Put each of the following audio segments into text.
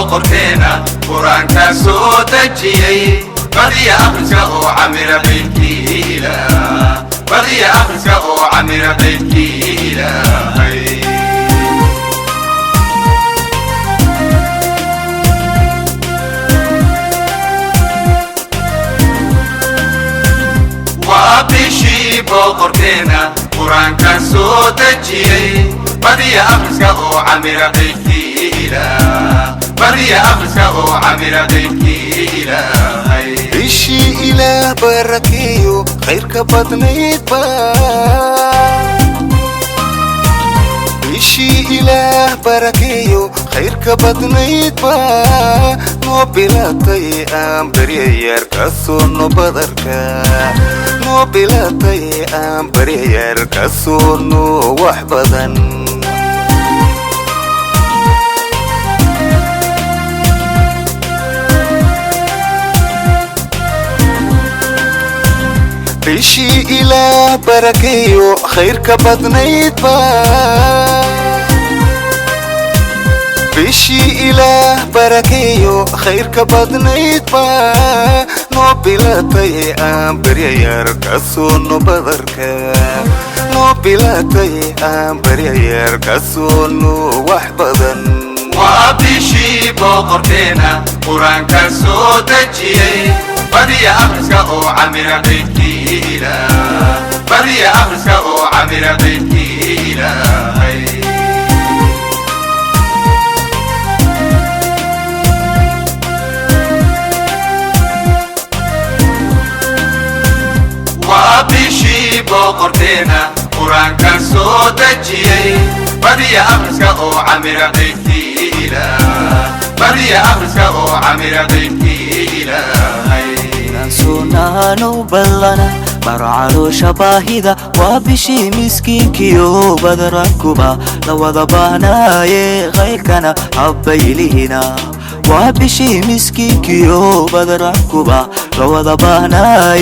boqorkeena quraanka soo dejiyay badiya akhriska oo camira beydkiila badiya akhriska oo camira beydkiila وابشي boqorkeena quraanka soo dejiyay badiya akhriska oo camira beydkiila badiya akhriska oo camira beydkiila بشي إله بركيو خيرك بدنيت با بشي إله بركيو خيرك بدنيت با نو بلاتي بريير كسونو بدركا نو بلاتي بريير كسونو وحبدن بشي إله بركيو خيرك بدنيت با بشي إله بركيو خيرك بدنيت با نو بلاتي بريير كسونو بدركا نو بلاتي بريير كسونو وحبدن وابشي boqorkeena quraanka soo dejiyay badiya akhriska oo camira beydkiila badiya akhriska oo camira beydkiila وابشي boqorkeena quraanka soo dejiyay badiya akhriska oo camira beydkiila badiya akhriska oo camira beydkiila سنانو بلنا برعلو شباهدا وبشي مسكين كيو بدركوبا لو ضبانا غيركنا حبيلينا وبشي مسكين كيو بدركوبا لو ضبانا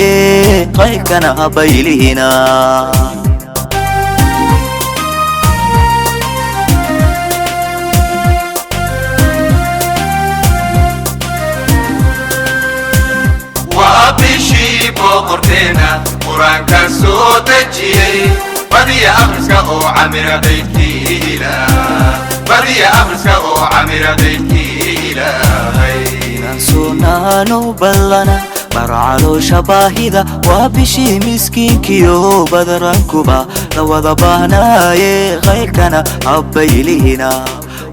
غيركنا حبيلينا وابشي boqorkeena quraanka soo dejiyay badiya akhriska oo camira beydkiila badiya akhriska oo camira beydkiila سنانو بلنا برعلو شباهدا وبشي مسكين كيو بدركوبا لو ضبانا غيركنا حبيلينا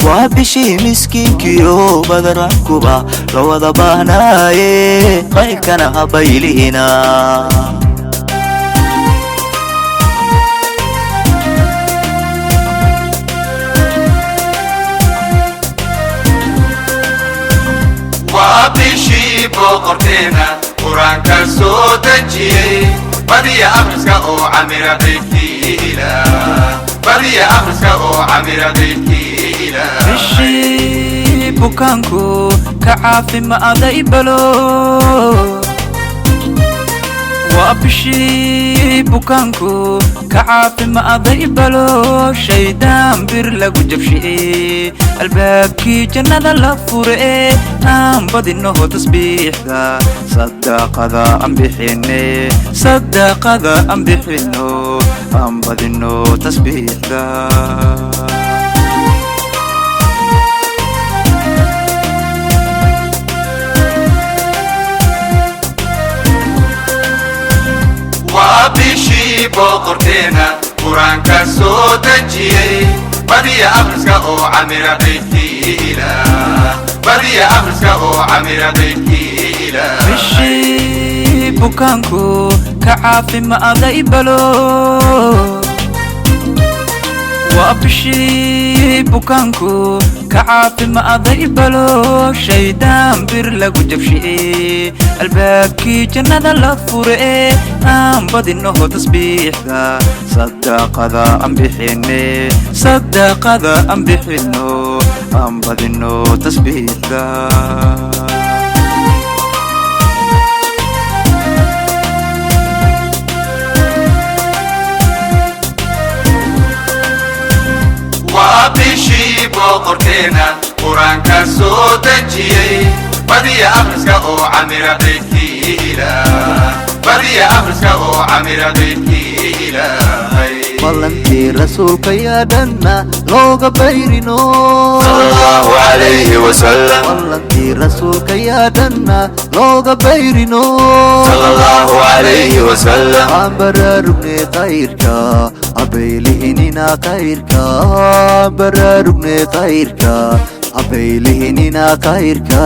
وبشي مسكين كيو بدركوبا لو ضبانا غيركنا حبيلينا وابشي boqorkeena quraanka soo dejiyay badiya akhriska oo camira beydkiila badiya akhriska oo camira beydkiila بشي بوكانكو كعافي ما أذي بلو وابشي بوكانكو كعافي ما أذي بلو شيدان بير لغو جبشي الباكي جنة لفوري أم بدي إنه تسبيح ذا صدق ذا أم بحيني صدق ذا أم بحينو أم بدي إنه تسبيح ذا وابشي boqorkeena quraanka soo dejiyay badiya akhriska oo camira beydkiila badiya akhriska oo camira beydkiila بشي بوكانكو كعافي ما أذي بلو وابشي بوكانكو كعافي ما أذي بلو شيدان بير لغو جبشي الباكي جنة لفوري أم بدي إنه تسبيح ذا صدق ذا أم بحيني صدق ذا أم بحينو أم بدي إنه تسبيح ذا وابشي boqorkeena qur-aanka soo dejiyey badiya akhriska oo camira beydkii ilaah badiya akhriska oo camira beydkii ilaahay ballantii rasuulka yaa dhanna looga bayrino sallallahu alayhi wasallam ballantii rasuulka yaa dhanna looga bayrino sallallahu alayhi wasallam aan baraarugne khayrka abaylihinina khayrka baraarugne khayrka abaylihinina khayrka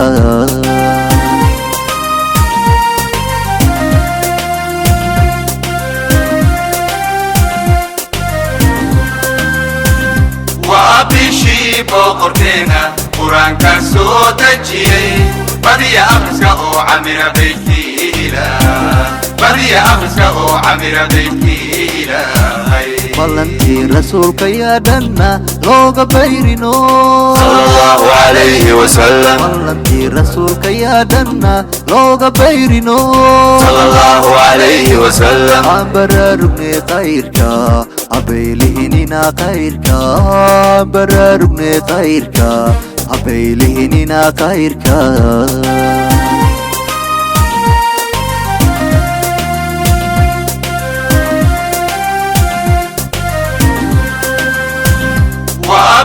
bishii boqorkeena qur-aanka soo dejiyey badiya akhriska oo camira beydkii ilaah badiya akhriska oo camira beydkii ilaahay ballantii rasuulka yaa dhanna looga bayrino sallallahu alayhi wasallam ballantii rasuulka yaa dhanna looga bayrino sallallahu alayhi wasallam aan baraarugne khayrka abaylihinina khayrka baraarugne khayrka abaylihinina khayrka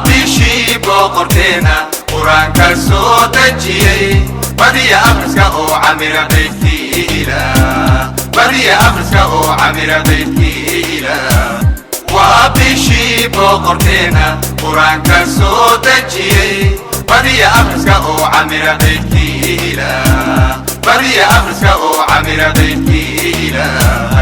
bishii boqorkeena qur-aanka soo dejiyey badiya akhriska oo camira beydkii ilaah badiya akhriska oo camira beydkii ilaah waa bishii boqorkeena qur-aanka soo dejiyey badiya akhriska oo camira beydkii ilaah badiya akhriska oo camira beydkii ilaah